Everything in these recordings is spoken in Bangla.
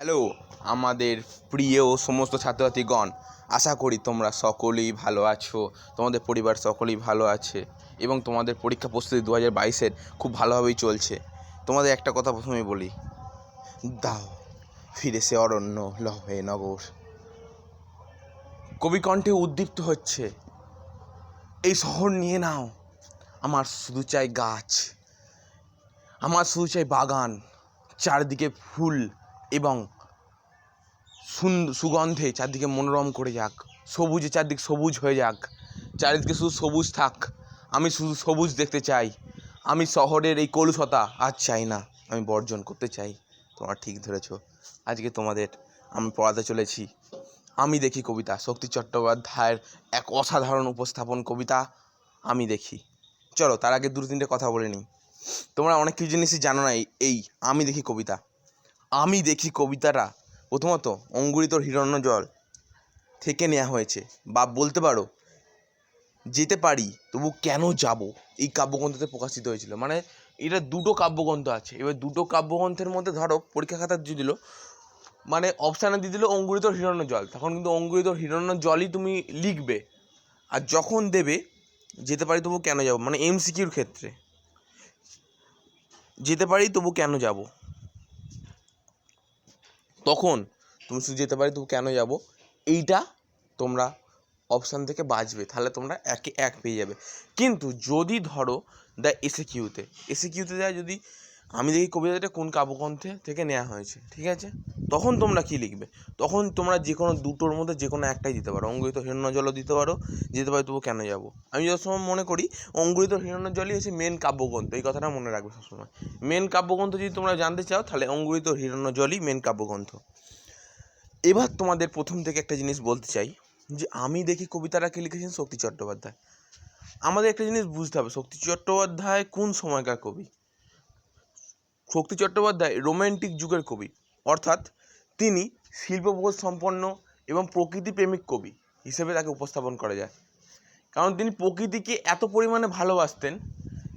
হ্যালো আমাদের প্রিয় সমস্ত ছাত্রছাত্রীগণ, আশা করি তোমরা সকলেই ভালো আছো, তোমাদের পরিবার সকলেই ভালো আছে এবং তোমাদের পরীক্ষা প্রস্তুতি 2022-এর খুব ভালোভাবেই চলছে। তোমাদের একটা কথা প্রথমেই বলি, দাও ফিরে সে অরণ্য লহে নগর। কবি কণ্ঠে উদ্দীপ্ত হচ্ছে, এই শহর নিয়ে নাও, আমার শুধু চাই গাছ, আমার শুধু চাই বাগান, চারদিকে ফুল এবং সুগন্ধে চারদিকে মনোরম করে যাক, সবুজে চারদিকে সবুজ হয়ে যাক, চারিদিকে শুধু সবুজ থাক। আমি শুধু সবুজ দেখতে চাই। আমি শহরের এই কলুষতা আজ চাই না, আমি বর্জন করতে চাই। তোমরা ঠিক ধরেছ। আজকে তোমাদের আমি পড়াতে চলেছি আমি দেখি কবিতা, শক্তি চট্টোপাধ্যায়ের এক অসাধারণ উপস্থাপন কবিতা আমি দেখি। চলো তার আগে দুটো তিনটে কথা বলে নিই। তোমরা অনেক কিছু জিনিসই জানো না। এই আমি দেখি কবিতা, আমি দেখি কবিতাটা প্রথমত অঙ্গুরিতর হিরণ্যজল থেকে নেওয়া হয়েছে, বা বলতে পারো যেতে পারি তবু কেন যাব, এই কাব্যগ্রন্থতে প্রকাশিত হয়েছিল। মানে এটা দুটো কাব্যগ্রন্থ আছে। এবার দুটো কাব্যগ্রন্থের মধ্যে ধরো পরীক্ষা খাতা দিয়ে দিল, মানে অপশানে দিয়ে দিল অঙ্গুরিতর হিরণ্যজল, তখন কিন্তু অঙ্গুরিতর হিরণ্যজলই তুমি লিখবে। আর যখন দেবে যেতে পারি তবু কেন যাব, মানে এমসিকিউর ক্ষেত্রে যেতে পারি তবু কেন যাব, তখন তুমি শুধু যেতে পারি তবু কেন যাব এইটা তোমরা অপশান থেকে বাঁচবে, তাহলে তোমরা একে এক পেয়ে যাবে। কিন্তু যদি ধরো এসে কিউতে দেয় যদি আমি দেখি কবিতাটা কোন কাব্যগ্রন্থে থেকে নেওয়া হয়েছে, ঠিক আছে, তখন তোমরা কি লিখবে? তখন তোমরা যে কোনো দুটোর মধ্যে যে কোনো একটাই দিতে পারো। অঙ্গুরিত হিরণ্যজলও দিতে পারো, যেতে পারি তবু কেন যাব। আমি যত সময় মনে করি অঙ্গুরিত হিরণ্যজলই হচ্ছে মেন কাব্যগ্রন্থ, এই কথাটা মনে রাখবে সবসময়। মেন কাব্যগ্রন্থ যদি তোমরা জানতে চাও তাহলে অঙ্গুরিত হিরণ্যজলই মেন কাব্যগ্রন্থ। এবার তোমাদের প্রথম থেকে একটা জিনিস বলতে চাই যে আমি দেখি কবিতাটা কে লিখেছেন? শক্তি চট্টোপাধ্যায়। আমাদের একটা জিনিস বুঝতে হবে, শক্তি চট্টোপাধ্যায় কোন সময়কার কবি। শক্তি চট্টোপাধ্যায় রোম্যান্টিক যুগের কবি, অর্থাৎ তিনি শিল্পবোধ সম্পন্ন এবং প্রকৃতিপ্রেমিক কবি হিসেবে তাকে উপস্থাপন করা যায়। কারণ তিনি প্রকৃতিকে এত পরিমাণে ভালোবাসতেন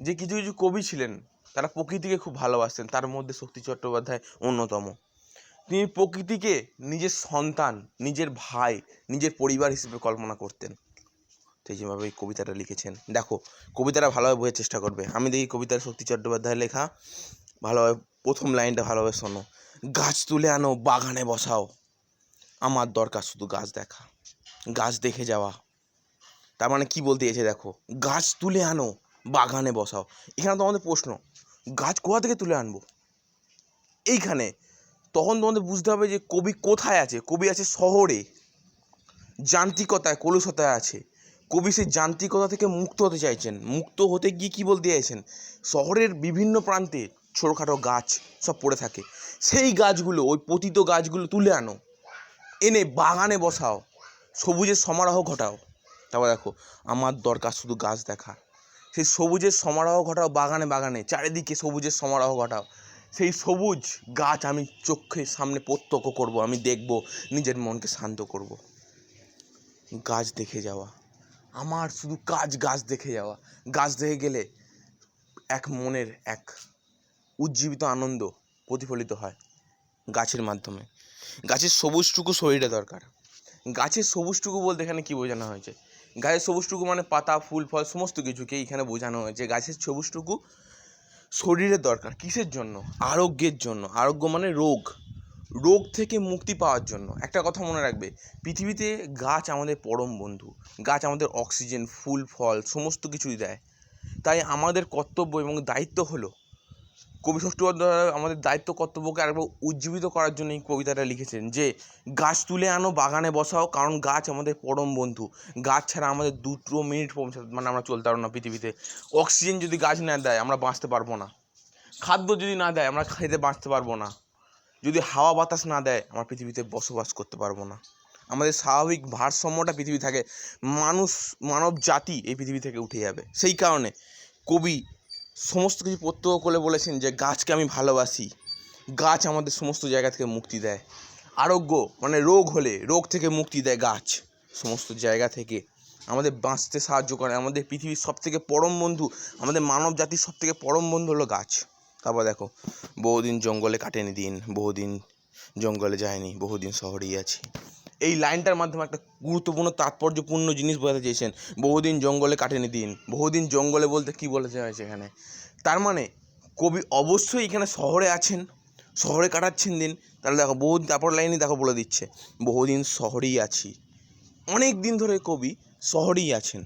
যে কিছু কিছু কবি ছিলেন তারা প্রকৃতিকে খুব ভালোবাসতেন, তার মধ্যে শক্তি চট্টোপাধ্যায় অন্যতম। তিনি প্রকৃতিকে নিজের সন্তান, নিজের ভাই, নিজের পরিবার হিসেবে কল্পনা করতেন। সেই যেভাবে এই কবিতাটা লিখেছেন, দেখো কবিতাটা ভালোভাবে বোঝার চেষ্টা করবে। আমি দেখি কবিতার শক্তি চট্টোপাধ্যায়ের লেখা, ভালোভাবে প্রথম লাইনটা ভালোভাবে শোনো। গাছ তুলে আনো, বাগানে বসাও, আমার দরকার শুধু গাছ দেখা, গাছ দেখে যাওয়া। তার মানে কি বলতে চেয়েছে দেখো, গাছ তুলে আনো, বাগানে বসাও। এখানে তোমাদের প্রশ্ন, গাছ কোথা থেকে তুলে আনবো এইখানে? তখন তোমাদের বুঝতে হবে যে কবি কোথায় আছে। কবি আছে শহরে, যান্ত্রিকতায়, কলুষতায় আছে। কবি সেই যান্ত্রিকতা থেকে মুক্ত হতে চাইছেন। মুক্ত হতে গিয়ে কী বলতে চাইছেন, শহরের বিভিন্ন প্রান্তে ছোটোখাটো গাছ সব পড়ে থাকে, সেই গাছগুলো, ওই পতিত গাছগুলো তুলে আনো, এনে বাগানে বসাও, সবুজের সমারোহ ঘটাও। তারপর দেখো, আমার দরকার শুধু গাছ দেখা, সেই সবুজের সমারোহ ঘটাও, বাগানে বাগানে চারিদিকে সবুজের সমারোহ ঘটাও। সেই সবুজ গাছ আমি চোখের সামনে প্রত্যক্ষ করব, আমি দেখব, নিজের মনকে শান্ত করব। গাছ দেখে যাওয়া, আমার শুধু গাছ দেখে যাওয়া। গাছ দেখে গেলে এক মনের এক উজ্জীবিত আনন্দ প্রতিফলিত হয় গাছের মাধ্যমে। গাছের সবুজটুকু শরীরে দরকার। গাছের সবুজটুকু বলতে এখানে কী বোঝানো হয়েছে? গাছের সবুজটুকু মানে পাতা, ফুল, ফল সমস্ত কিছুকেই এখানে বোঝানো হয়েছে। গাছের সবুজটুকু শরীরের দরকার কিসের জন্য? আরোগ্যের জন্য। আরোগ্য মানে রোগ, রোগ থেকে মুক্তি পাওয়ার জন্য। একটা কথা মনে রাখবে, পৃথিবীতে গাছ আমাদের পরম বন্ধু। গাছ আমাদের অক্সিজেন, ফুল, ফল সমস্ত কিছুই দেয়। তাই আমাদের কর্তব্য এবং দায়িত্ব হলো, কবি শক্তি চট্টোপাধ্যায় আমাদের দায়িত্ব কর্তব্যকে আরেকবার উজ্জীবিত করার জন্য এই কবিতাটা লিখেছেন যে গাছ তুলে আনো, বাগানে বসাও, কারণ গাছ আমাদের পরম বন্ধু। গাছ ছাড়া আমাদের 2 মিনিট মানে আমরা চলতে পারবো না পৃথিবীতে। অক্সিজেন যদি গাছ না দেয় আমরা বাঁচতে পারবো না, খাদ্য যদি না দেয় আমরা খেতে বাঁচতে পারবো না, যদি হাওয়া বাতাস না দেয় আমরা পৃথিবীতে বসবাস করতে পারবো না। আমাদের স্বাভাবিক ভারসাম্যটা পৃথিবী থাকে, মানব জাতি এই পৃথিবী থেকে উঠে যাবে। সেই কারণে কবি সমস্ত কিছু প্রত্যক্ষ করে বলেছেন যে গাছকে আমি ভালোবাসি। গাছ আমাদের সমস্ত জায়গা থেকে মুক্তি দেয়। আরোগ্য মানে রোগ হলে রোগ থেকে মুক্তি দেয় গাছ, সমস্ত জায়গা থেকে আমাদের বাঁচতে সাহায্য করে। আমাদের পৃথিবীর সবথেকে পরম বন্ধু, আমাদের মানব জাতির সবথেকে পরম বন্ধু হলো গাছ। তারপর দেখো, বহুদিন জঙ্গলে কাটেনি দিন, বহুদিন জঙ্গলে যায়নি, বহুদিন শহরেই আছি। এই লাইনটার মাধ্যমে একটা গুরুত্বপূর্ণ তাৎপর্যপূর্ণ জিনিস বোঝাতে চেয়েছেন। বহুদিন জঙ্গলে কাটেনি দিন। বহুদিন জঙ্গলে বলতে কী বলতে হয়েছে এখানে? তার মানে কবি অবশ্যই এখানে শহরে আছেন, শহরে কাটাচ্ছেন দিন। তাহলে দেখো বহুদিন, তারপর লাইনে দেখো বলে দিচ্ছে বহুদিন শহরেই আছি। অনেক দিন ধরে কবি শহরেই আছেন।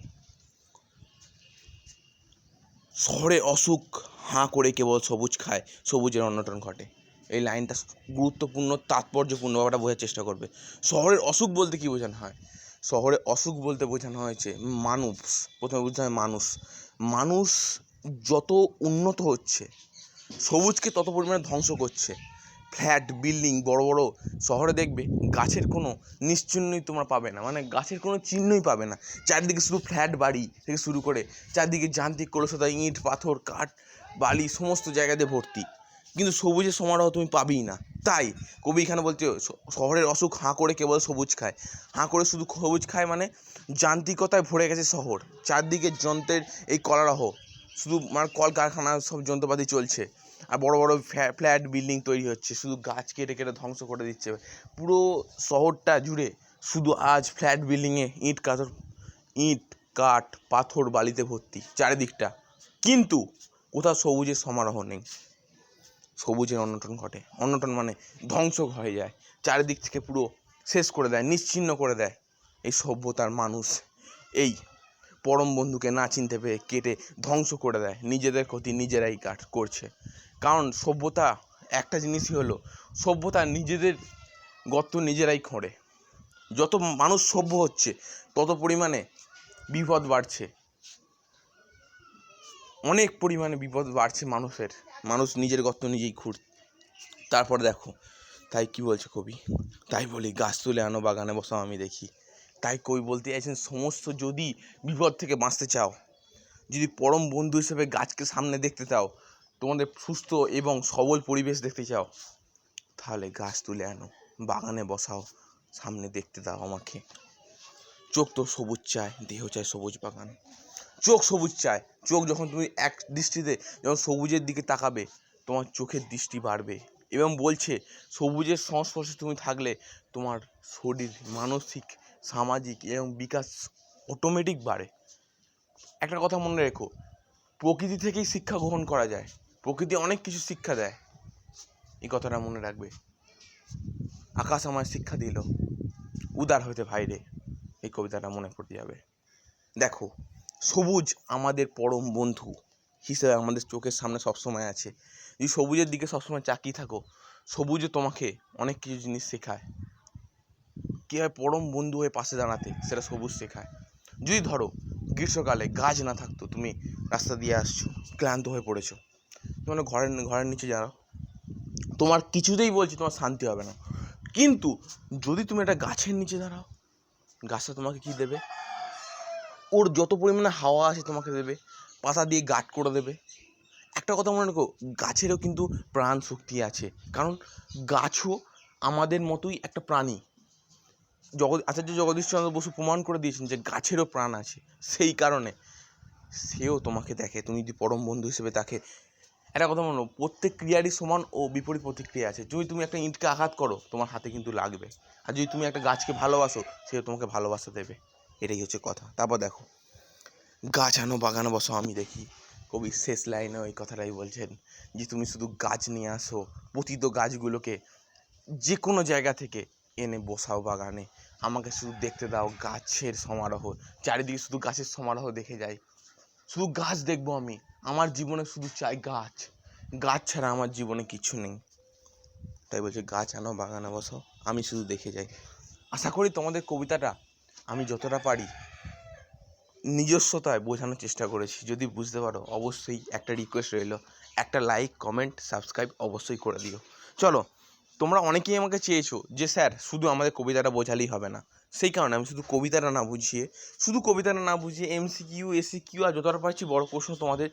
শহরে অসুখ হাঁ করে কেবল সবুজ খায়, সবুজের অনটন ঘটে। এই লাইনটা গুরুত্বপূর্ণ তাৎপর্যপূর্ণ ব্যাপারটা বোঝার চেষ্টা করবে। শহরের অসুখ বলতে কী বোঝানো হয়? শহরে অসুখ বলতে বোঝানো হয়েছে মানুষ। প্রথমে বোঝানো হয় মানুষ। মানুষ যত উন্নত হচ্ছে, সবুজকে তত পরিমাণে ধ্বংস করছে। ফ্ল্যাট বিল্ডিং, বড় বড় শহরে দেখবে গাছের কোনো নিশ্চিহ্নই তোমরা পাবে না, মানে গাছের কোনো চিহ্নই পাবে না। চারদিকে শুধু ফ্ল্যাট বাড়ি থেকে শুরু করে চারদিকে যান্ত্রিক কলুষতা, ইট পাথর কাঠ বালি সমস্ত জায়গাতে ভর্তি, কিন্তু সবুজের সমারোহ তুমি পাবেই না। তাই কবি এখানে বলছে শহরের অসুখ হাঁ করে কেবল সবুজ খায়। হাঁ করে শুধু সবুজ খায় মানে যান্ত্রিকতায় ভরে গেছে শহর। চারদিকে যন্ত্রের এই কলারহ, শুধু মানে কলকারখানা সব যন্ত্রপাতি চলছে, আর বড় বড় ফ্ল্যাট বিল্ডিং তৈরি হচ্ছে, শুধু গাছ কেটে কেটে ধ্বংস করে দিচ্ছে। পুরো শহরটা জুড়ে শুধু আজ ফ্ল্যাট বিল্ডিংয়ে ইট কাঠ পাথর বালিতে ভর্তি চারিদিকটা, কিন্তু কোথাও সবুজের সমারোহ নেই। সবুজের অনটন ঘটে। অনটন মানে ধ্বংস হয়ে যায়, চারিদিক থেকে পুরো শেষ করে দেয়, নিশ্চিহ্ন করে দেয় এই সভ্যতার মানুষ। এই পরম বন্ধুকে না চিনতে পেরে কেটে ধ্বংস করে দেয়, নিজেদের ক্ষতি নিজেরাই করছে। কারণ সভ্যতা একটা জিনিসই হলো, সভ্যতা নিজেদের গর্ত নিজেরাই খোঁড়ে। যত মানুষ সভ্য হচ্ছে তত পরিমাণে বিপদ বাড়ছে, অনেক পরিমাণে বিপদ বাড়ছে মানুষের। মানুষ নিজের গর্ত নিজেই খুঁড়ছে। তারপর দেখো তাই কি বলছে কবি, তাই বলি গাছ তুলে আনো বাগানে বসাও আমি দেখি। তাই কবি বলতে চাইছেন সমস্ত যদি বিপদ থেকে বাঁচতে চাও, যদি পরম বন্ধু হিসেবে গাছকে সামনে দেখতে চাও, তোমাদের সুস্থ এবং সবল পরিবেশ দেখতে চাও, তাহলে গাছ তুলে আনো বাগানে বসাও, সামনে দেখতে দাও আমাকে। চোখ তো সবুজ চায়, দেহ চায় সবুজ বাগান। চোখ সবুজ চায়। চোখ যখন তুমি এক দৃষ্টিতে যখন সবুজের দিকে তাকাবে, তোমার চোখের দৃষ্টি বাড়বে। এবং বলছে সবুজের সংস্পর্শে তুমি থাকলে তোমার শরীর, মানসিক, সামাজিক এবং বিকাশ অটোমেটিক বাড়ে। একটা কথা মনে রেখো, প্রকৃতি থেকেই শিক্ষা গ্রহণ করা যায়। প্রকৃতি অনেক কিছু শিক্ষা দেয়, এই কথাটা মনে রাখবে। আকাশ আমায় শিক্ষা দিল উদার হইতে ভাইরে, এই কবিতাটা মনে পড়ে যাবে। দেখো সবুজ আমাদের পরম বন্ধু হিসেবে আমাদের চোখের সামনে সবসময় আছে। যদি সবুজের দিকে সবসময় তাকিয়ে থাকো, সবুজে তোমাকে অনেক কিছু জিনিস শেখায়। কীভাবে পরম বন্ধু হয়ে পাশে দাঁড়াতে, সেটা সবুজ শেখায়। যদি ধরো গ্রীষ্মকালে গাছ না থাকতো, তুমি রাস্তা দিয়ে আসছো, ক্লান্ত হয়ে পড়েছো, তুমি ঘরের নিচে যাও, তোমার কিছুতেই বলছি তোমার শান্তি হবে না। কিন্তু যদি তুমি একটা গাছের নিচে দাঁড়াও, গাছটা তোমাকে কী দেবে? ওর যত পরিমাণে হাওয়া আছে তোমাকে দেবে, পাতা দিয়ে গার্ড করে দেবে। একটা কথা মনে রাখো, গাছেরও কিন্তু প্রাণ শক্তি আছে, কারণ গাছও আমাদের মতোই একটা প্রাণী। আচার্য জগদীশচন্দ্র বসু প্রমাণ করে দিয়েছেন যে গাছেরও প্রাণ আছে। সেই কারণে সেও তোমাকে দেখে, তুমি যদি পরম বন্ধু হিসেবে তাকে। একটা কথা মনে, প্রত্যেক ক্রিয়ারই সমান ও বিপরীত প্রতিক্রিয়া আছে। যদি তুমি একটা ইঁটকে আঘাত করো, তোমার হাতে কিন্তু লাগবে। আর যদি তুমি একটা গাছকে ভালোবাসো, সেও তোমাকে ভালোবাসা দেবে। এটাই হচ্ছে কথা। তারপর দেখো গাছ আনো বাগানে বসো আমি দেখি। কবি শেষ লাইনে ওই কথাটাই বলছেন যে তুমি শুধু গাছ নিয়ে আসো, পতিত গাছগুলোকে যে কোনো জায়গা থেকে এনে বসাও বাগানে, আমাকে শুধু দেখতে দাও গাছের সমারোহ। চারিদিকে শুধু গাছের সমারোহ দেখে যাই, শুধু গাছ দেখবো আমি। আমার জীবনে শুধু চাই গাছ, গাছ ছাড়া আমার জীবনে কিছু নেই। তাই বলছে গাছ আনো বাগানে বসো আমি শুধু দেখে যাই। আশা করি তোমাদের কবিতাটা আমি যতটা পারি নিজস্বতায় বোঝানোর চেষ্টা করেছি। যদি বুঝতে পারো অবশ্যই একটা রিকোয়েস্ট রইল, একটা লাইক কমেন্ট সাবস্ক্রাইব অবশ্যই করে দিও। চলো, তোমরা অনেকেই আমাকে চেয়েছো যে স্যার শুধু আমাদের কবিতাটা বোঝালেই হবে না। সেই কারণে আমি শুধু কবিতাটা না বুঝিয়ে এমসিকিউ এসিকিউ আর যতটা পারছি বড় প্রশ্ন তোমাদের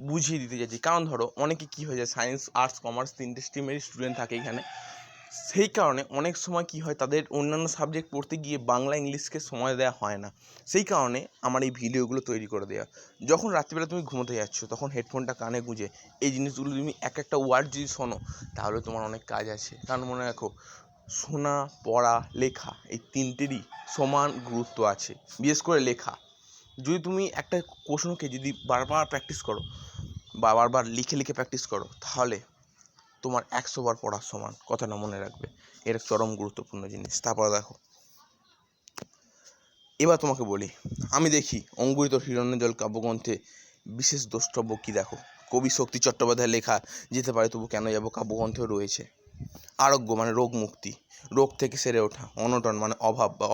বুঝিয়ে দিতে চাইছি। কারণ ধরো অনেকে কী হয়ে যায়, সায়েন্স আর্টস কমার্স তিনটে স্ট্রিমেরই স্টুডেন্ট থাকে এখানে। সেই কারণে অনেক সময় কি হয়, তাদের অন্যান্য সাবজেক্ট পড়তে গিয়ে বাংলা ইংলিশকে সময় দেওয়া হয় না। সেই কারণে আমার এই ভিডিওগুলো তৈরি করে দেওয়া। যখন রাত্রিবেলা তুমি ঘুমোতে যাচ্ছ তখন হেডফোনটা কানে গুঁজে এই জিনিসগুলো তুমি এক একটা ওয়ার্ড যদি শোনো তাহলে তোমার অনেক কাজ আছে। কারণ মনে রাখো, শোনা, পড়া, লেখা এই তিনটেরই সমান গুরুত্ব আছে। বিশেষ করে লেখা, যদি তুমি একটা প্রশ্নকে যদি বারবার প্র্যাকটিস করো বা বারবার লিখে লিখে প্র্যাকটিস করো তাহলে তোমার 100 বার পড়ার সমান, কথাটা মনে রাখবে। এর চরম গুরুত্বপূর্ণ জিনিস। তারপর দেখো, এবার তোমাকে বলি, আমি দেখি অঙ্কুরিত হিরণ্যজল কাব্যগ্রন্থে বিশেষ দ্রষ্টব্য কী দেখো। কবি শক্তি চট্টোপাধ্যায়ের লেখা যেতে পারে তবু কেন যাব কাব্যগ্রন্থেও রয়েছে আরোগ্য মানে রোগ মুক্তি, রোগ থেকে সেরে ওঠা, অনটন মানে অভাব বা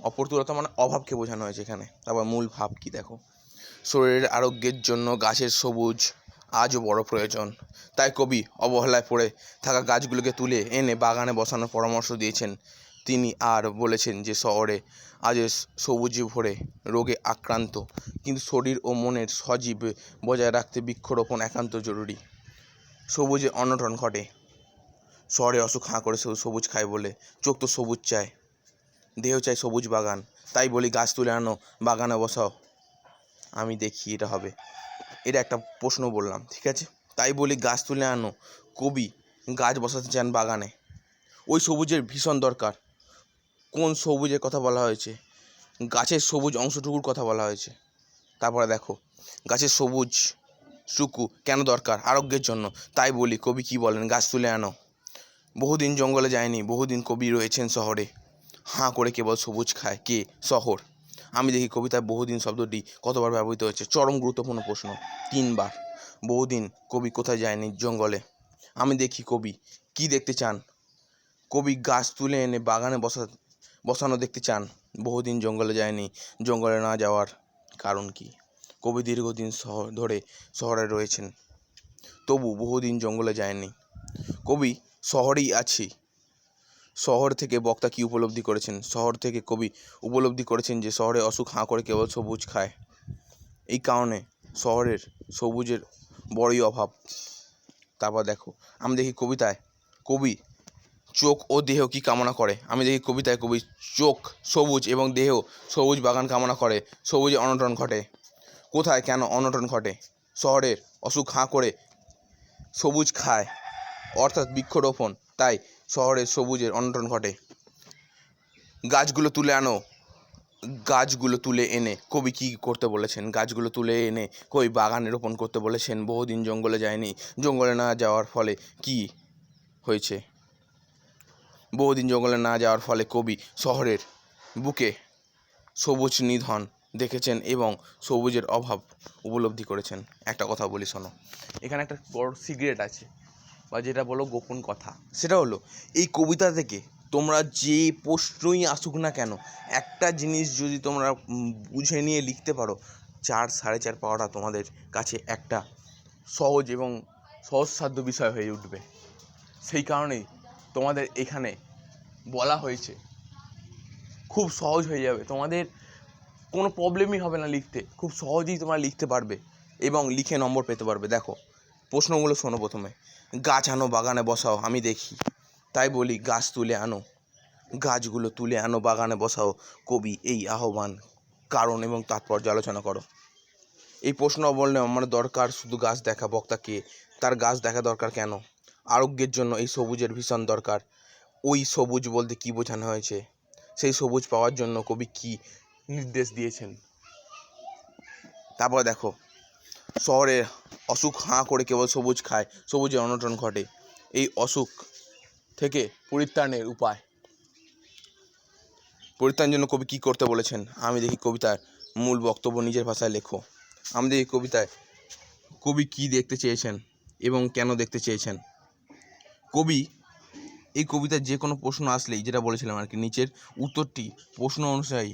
অপ্রতুলতা মানে অভাবকে বোঝানো হয়েছে এখানে। তারপর মূল ভাব কি দেখো, শরীরের আরোগ্যের জন্য গাছের সবুজ আজও বড় প্রয়োজন। তাই কবি অবহেলায় পড়ে থাকা গাছগুলোকে তুলে এনে বাগানে বসানোর পরামর্শ দিয়েছেন। তিনি আর বলেছেন যে শহরে আজ সবুজে ভরে রোগে আক্রান্ত কিন্তু শরীর ও মনের সজীব বজায় রাখতে বৃক্ষরোপণ একান্ত জরুরি। সবুজে অনটন ঘটে, শহরে অসুখ হাঁ করে সবুজ খায় বলে চোখ তো সবুজ চায়, দেহ চাই সবুজ বাগান। তাই বলি গাছ তুলে আনো, বাগানে বসাও, আমি দেখি এটা হবে। এটা একটা প্রশ্ন বললাম, ঠিক আছে। তাই বলি গাছ তুলে আনো, কবি গাছ বসাতে চান বাগানে। ওই সবুজের ভীষণ দরকার। কোন সবুজের কথা বলা হয়েছে? গাছের সবুজ অংশটুকুর কথা বলা হয়েছে। তারপরে দেখো, গাছের সবুজ টুকু কেন দরকার? আরোগ্যের জন্য। তাই বলি কবি কি বলেন, গাছ তুলে আনো। বহুদিন জঙ্গলে যায়নি, বহুদিন কবি রয়েছেন শহরে, হাঁ করে কেবল সবুজ খায় কে? শহর। আমি দেখি কবিতায় বহুদিন শব্দটি কতবার ব্যবহৃত হয়েছে। চরম গুরুত্বপূর্ণ প্রশ্ন, 3 বার। বহুদিন কবি কোথায় যায়নি? জঙ্গলে। আমি দেখি কবি কি দেখতে চান? কবি গাছ তুলে এনে বাগানে বসানো দেখতে চান। বহুদিন জঙ্গলে যায়নি, জঙ্গলে না যাওয়ার কারণ কি? কবি দীর্ঘদিন ধরে শহরে রয়েছেন, তবু বহুদিন জঙ্গলে যায়নি। কবি শহরেই আছি। শহর থেকে বক্তা কি উপলব্ধি করেছেন? শহর থেকে কবি উপলব্ধি করেছেন যে শহরে অসুখ হাঁ করে কেবল সবুজ খায়। এই কারণে শহরের সবুজের বড়ই অভাব। তারপর দেখো, আমি দেখি কবিতায় কবি চোখ ও দেহ কি কামনা করে। আমি দেখি কবিতায় কবি চোখ সবুজ এবং দেহ সবুজ বাগান কামনা করে। সবুজে অনটন ঘটে। কোথায়, কেন অনটন ঘটে? শহরের অসুখ হাঁ করে সবুজ খায়, অর্থাৎ বৃক্ষরোপণ। তাই শহরের সবুজের অনটন ঘটে। গাছগুলো তুলে আনো, গাছগুলো তুলে এনে কবি কী করতে বলেছেন? গাছগুলো তুলে এনে কবি বাগানে রোপণ করতে বলেছেন। বহুদিন জঙ্গলে যায়নি, জঙ্গলে না যাওয়ার ফলে কি হয়েছে? বহুদিন জঙ্গলে না যাওয়ার ফলে কবি শহরের বুকে সবুজ নিধন দেখেছেন এবং সবুজের অভাব উপলব্ধি করেছেন। একটা কথা বলি শোনো, এখানে একটা বড় সিক্রেট আছে, বা যেটা বলো গোপন কথা। সেটা হলো, এই কবিতা থেকে তোমরা যে প্রশ্নই আসুক না কেন, একটা জিনিস যদি তোমরা বুঝে নিয়ে লিখতে পারো, 4 4.5 পাওয়াটা তোমাদের কাছে একটা সহজ এবং সহজসাধ্য বিষয় হয়ে উঠবে। সেই কারণেই তোমাদের এখানে বলা হয়েছে, খুব সহজ হয়ে যাবে, তোমাদের কোনো প্রবলেমই হবে না লিখতে, খুব সহজেই তোমরা লিখতে পারবে এবং লিখে নম্বর পেতে পারবে। দেখো প্রশ্নগুলো শোনো। প্রথমে, গাছ আনো বাগানে বসাও, আমি দেখি। তাই বলি গাছ তুলে আনো, গাছগুলো তুলে আনো বাগানে বসাও, কবি এই আহ্বান কারণ এবং তাৎপর্য আলোচনা করো। এই প্রশ্ন বললে আমার দরকার শুধু গাছ দেখা, বক্তাকে তার গাছ দেখা দরকার কেন? আরোগ্যের জন্য এই সবুজের ভীষণ দরকার। ওই সবুজ বলতে কি বোঝানো হয়েছে? সেই সবুজ পাওয়ার জন্য কবি কি নির্দেশ দিয়েছেন? তারপর দেখো, শহরে অসুখ হাঁ করে কেবল সবুজ খায়, সবুজে অনটন ঘটে। এই অসুখ থেকে পরিত্রাণের উপায়, পরিত্রাণের জন্য কবি কী করতে বলেছেন? আমি দেখি কবিতার মূল বক্তব্য নিজের ভাষায় লেখো। আমি দেখি কবিতায় কবি কী দেখতে চেয়েছেন এবং কেন দেখতে চেয়েছেন। কবি এই কবিতার যে কোনো প্রশ্ন আসলেই, যেটা বলেছিলাম আর কি, নিচের উত্তরটি প্রশ্ন অনুযায়ী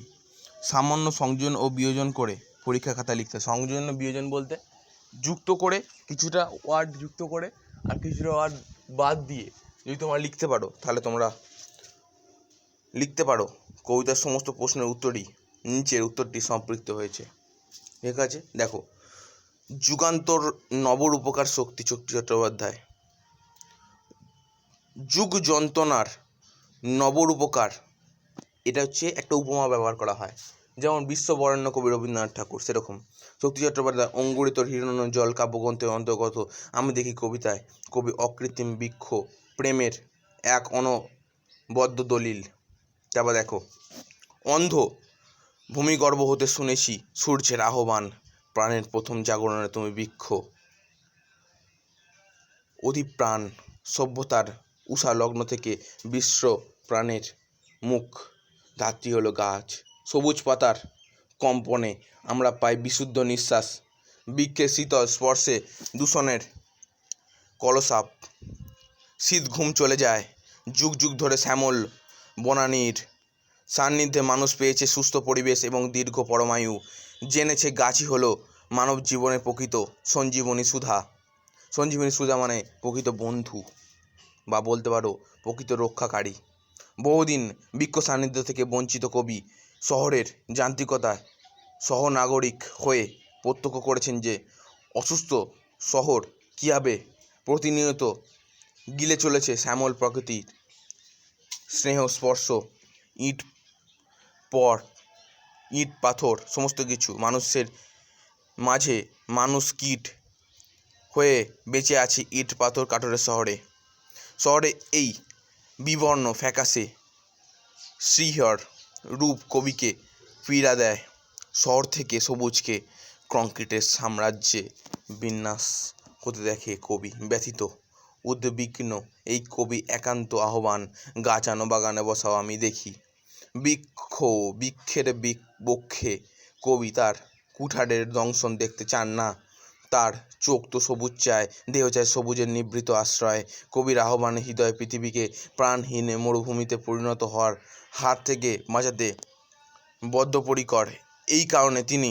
সামান্য সংযোজন ও বিয়োজন করে পরীক্ষা খাতায় লিখতে। সংযোজন ও বিয়োজন বলতে যুক্ত করে, কিছুটা ওয়ার্ড যুক্ত করে আর কিছুটা ওয়ার্ড বাদ দিয়ে যদি তোমরা লিখতে পারো তাহলে তোমরা লিখতে পারো কবিতার সমস্ত প্রশ্নের উত্তরই নিচের উত্তরটি সম্পৃক্ত হয়েছে। ঠিক আছে, দেখো, যুগান্তর নবরূপকার শক্তি চট্টোপাধ্যায়। যুগ যন্ত্রণার নবরূপকার, এটা হচ্ছে একটা উপমা ব্যবহার করা হয়। যেমন বিশ্ববরেণ্য কবি রবীন্দ্রনাথ ঠাকুর, সেরকম শক্তি চট্টোপাধ্যায় অঙ্গুরিত হিরণ্য জল কাব্যগ্রন্থের অন্তর্গত আমি দেখি কবিতায় কবি অকৃত্রিম বৃক্ষ প্রেমের এক অনবদ্য দলিল। তারপর দেখো, অন্ধ ভূমিগর্ভ হতে শুনেছি সূর্যের আহ্বান, প্রাণের প্রথম জাগরণে তুমি বৃক্ষ, অধিপ্রাণ সভ্যতার উষা লগ্ন থেকে বিশ্ব প্রাণের মুখ ধাত্রী হলো গাছ, সবুজ পাতার কম্পনে আমরা পাই বিশুদ্ধ নিঃশ্বাস, বৃক্ষের শীতল স্পর্শে দূষণের কলসাপ, শীত ঘুম চলে যায়, যুগ যুগ ধরে শ্যামল বনানীর সান্নিধ্যে মানুষ পেয়েছে সুস্থ পরিবেশ এবং দীর্ঘ পরমায়ু, জেনেছে গাছই হলো মানব জীবনের প্রকৃত সঞ্জীবনী সুধা। সঞ্জীবনী সুধা মানে প্রকৃত বন্ধু, বা বলতে পারো প্রকৃত রক্ষাকারী। বহুদিন বৃক্ষ সান্নিধ্য থেকে বঞ্চিত কবি শহরের যান্ত্রিকতায় সহনাগরিক হয়ে প্রত্যক্ষ করেছেন যে অসুস্থ শহর কীভাবে প্রতিনিয়ত গিলে চলেছে শ্যামল প্রকৃতির স্নেহ স্পর্শ, ইট পর ইট পাথর সমস্ত কিছু মানুষের মাঝে, মানুষ কীট হয়ে বেঁচে আছে ইট পাথর কাঠরের শহরে। শহরে এই বিবর্ণ ফ্যাকাশে শ্রীহর রূপ কবিকে পীড়া দেয়, শহর থেকে সবুজকে কংক্রিটের সাম্রাজ্যে বিন্যাস হতে দেখে কবি ব্যথিত উদ্বিগ্ন। এই কবি একান্ত আহ্বান, গাছ আনো বাগানে বসাও আমি দেখি, বৃক্ষের বক্ষে কবি তার কুঠারের দংশন দেখতে চান না, তার চোখ তো সবুজ চায়, দেহ চায় সবুজের নিভৃত আশ্রয়। কবির আহ্বানে হৃদয় পৃথিবীকে প্রাণহীন মরুভূমিতে পরিণত হওয়ার হাত থেকে বাঁচাতে বদ্ধপরিকর। এই কারণে তিনি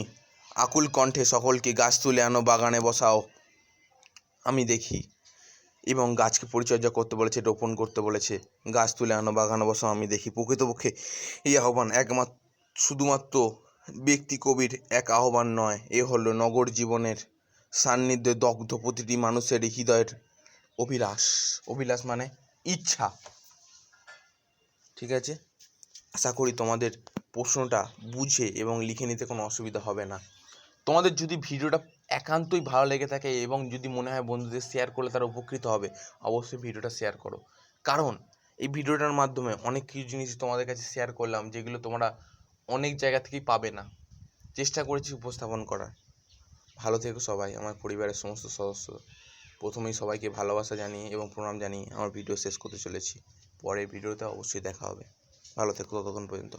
আকুল কণ্ঠে সকলকে গাছ তুলে আনো বাগানে বসাও আমি দেখি, এবং গাছকে পরিচর্যা করতে বলেছে, রোপণ করতে বলেছে, গাছ তুলে আনো বাগানে বসাও আমি দেখি। প্রকৃতপক্ষে এই আহ্বান শুধুমাত্র ব্যক্তি কবির এক আহ্বান নয়, এ হলো নগর জীবনের সান্নিধ্যে দগ্ধ প্রতিটি মানুষের হৃদয়ের অভিলাষ মানে ইচ্ছা। ঠিক আছে, আশা করি তোমাদের প্রশ্নটা বুঝে এবং লিখে নিতে কোনো অসুবিধা হবে না। তোমাদের যদি ভিডিওটা একান্তই ভালো লেগে থাকে এবং যদি মনে হয় বন্ধুদের শেয়ার করলে তারা উপকৃত হবে, অবশ্যই ভিডিওটা শেয়ার করো। কারণ এই ভিডিওটার মাধ্যমে অনেক কিছু জিনিস তোমাদের কাছে শেয়ার করলাম যেগুলো তোমরা অনেক জায়গা থেকেই পাবে না, চেষ্টা করেছি উপস্থাপন করার। ভালো থেকো সবাই, আমার পরিবারের সমস্ত সদস্য। প্রথমেই সবাইকে ভালোবাসা জানিয়ে এবং প্রণাম জানিয়ে আমার ভিডিও শেষ করতে চলেছি। পরের ভিডিওতে অবশ্যই দেখা হবে। ভালো থেকো ততক্ষণ পর্যন্ত।